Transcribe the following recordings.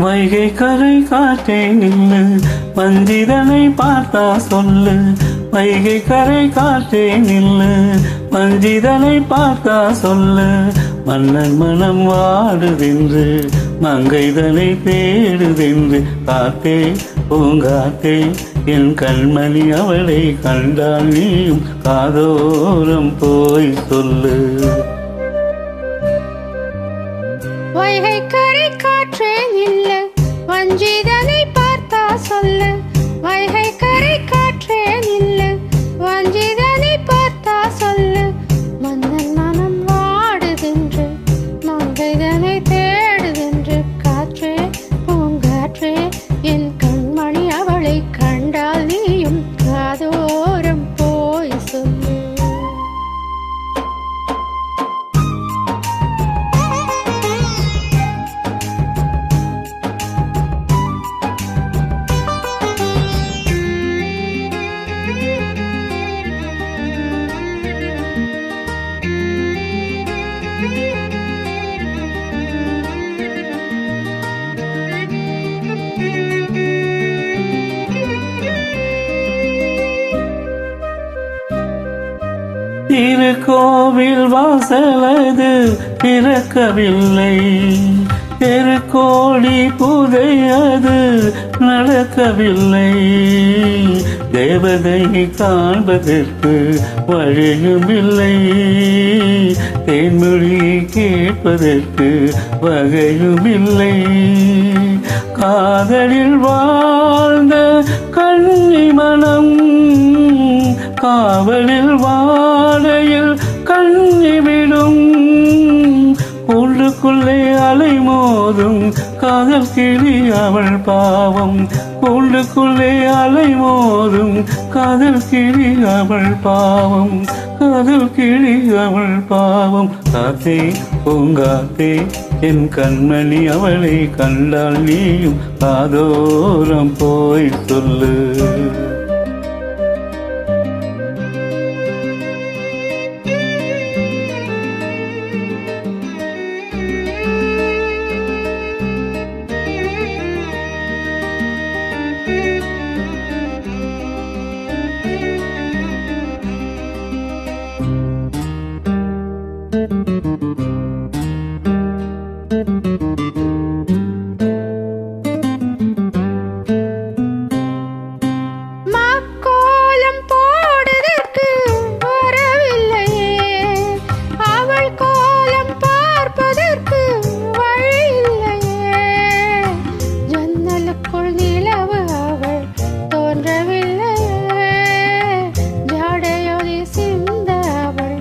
வைகை கரை காற்றே நில்லு, வஞ்சிதனை பார்த்தா சொல்லு. வைகை கரை காற்றே நில்லு, வஞ்சிதனை பார்த்தா சொல்லு. மன்னன் மனம் வாடுதென்று, மங்கைதனை தேடுதென்று. காத்தே பூங்காத்தே என் கண்மணி, அவளை கண்டால் நீயும் காதோரம் போய் சொல்லு. வைகை கரை காற்றே நில்லு, வஞ்சிதனை பார்த்தா சொல்லு. வைகை கரை காற்றே நில்லு, வஞ்சிதனை பார்த்தா சொல்லு. மன்னன் மனம் வாடுதென்று, மங்கைதனை தேடுதென்று. காற்றே பூங்காற்றே என் கண்மணி, அவளை கண்டால் நீயும் காதோரம் போய் சொல்லு. திருக்கோவில் வாசலது திறக்கவில்லை, தெருக்கோடி பூஜை அது நடக்கவில்லை. தேவதை காண்பதற்கு வழியுமில்லை, தேன்மொழி கேட்பதற்கு வகையுமில்லை. காதலில் வாழ்ந்த கண்ணி மனம், காவலில் வாடையில் கண்ணிவிடும். உள்ளுக்குள்ளே அலை மோதும் காதல் கிளி அவள் பாவம். உள்ளுக்குள்ளே அலை மோதும் காதல் கிளி அவள் பாவம். காதல் கிளி அவள் பாவம். காத்தே பூங்காத்தே என் கண்மணி, அவளை கண்டால் நீயும் காதோரம் போய் சொல்லு. மாக்கோலம் போடுதற்கு வரவில்லையே, அவள் கோலம் பார்ப்பதற்கு வழி இல்லையே. ஜன்னலுக்குள் நிலவு அவள் தோன்றவில்லையே, ஜாடையொலி சிந்த அவள்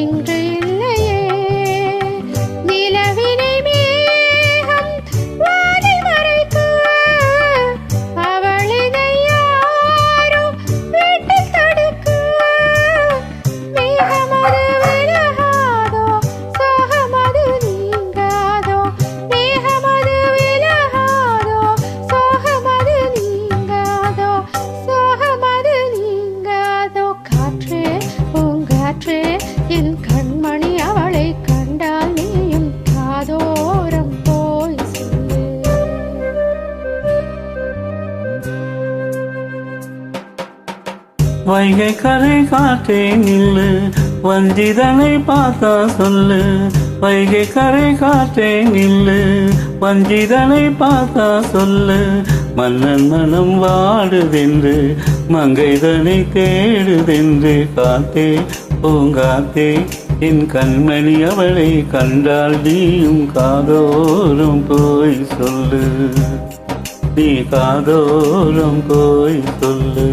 இன்று இல்லையே. நிலவினை மேகம் வானை மறைக்க, அவளினை யாரோ வீட்டில் தடுக்க. மேகமது விலகாதோ, சோகமது நீங்காதோ. மேகமது விலகாதோ, சோகமது நீங்காதோ. சோகமது நீங்காதோ. காற்றே பூங்காற்றே என் கண்மணி, அவளை கண்டால் நீயும் காதோரம் போய் சொல்லு. வைகை கரை காற்றே நில்லு, வஞ்சிதனை பார்த்தா சொல்லு. வைகை கரை காற்றே நில்லு, வஞ்சிதனை பார்த்தா சொல்லு. மன்னன் மனம் வாடுதென்று, மங்கைதனை தேடுதென்று. காத்தே பூங்காத்தே என் கண்மணி, அவளை கண்டால் நீயும் காதோரம் போய் சொல்லு. நீ காதோரம் போய் சொல்லு.